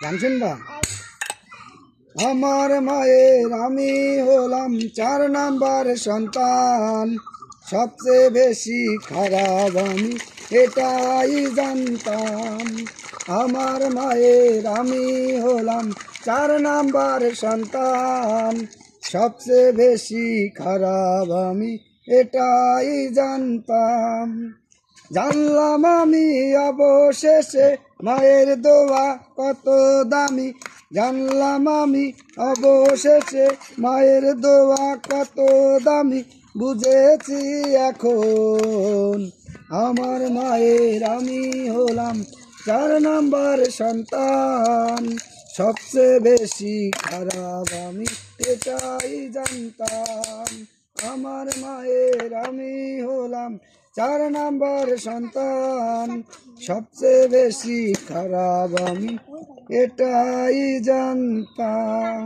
গান শুনবা? আমার মায়ের আমি হলাম 4 নাম্বার সন্তান, সবচেয়ে বেশি খারাপ আমি এটাই জানতাম। আমার মায়ের আমি হলাম 4 নাম্বার সন্তান, সবচেয়ে বেশি খারাপ আমি এটাই জানতাম। জানলাম আমি অবশেষে মায়ের দোয়া কত দামি, জানলাম আমি অবশেষে মায়ের দোয়া কত দামি, বুঝেছি এখন আমার মায়ের আমি হলাম 4 নাম্বার সন্তান, সবচেয়ে বেশি খারাপ আমি এটাই জানতাম। আমার মায়ের আমি হলাম 4 নাম্বার সন্তান, সবচেয়ে বেশি খারাপ আমি এটাই জানতাম।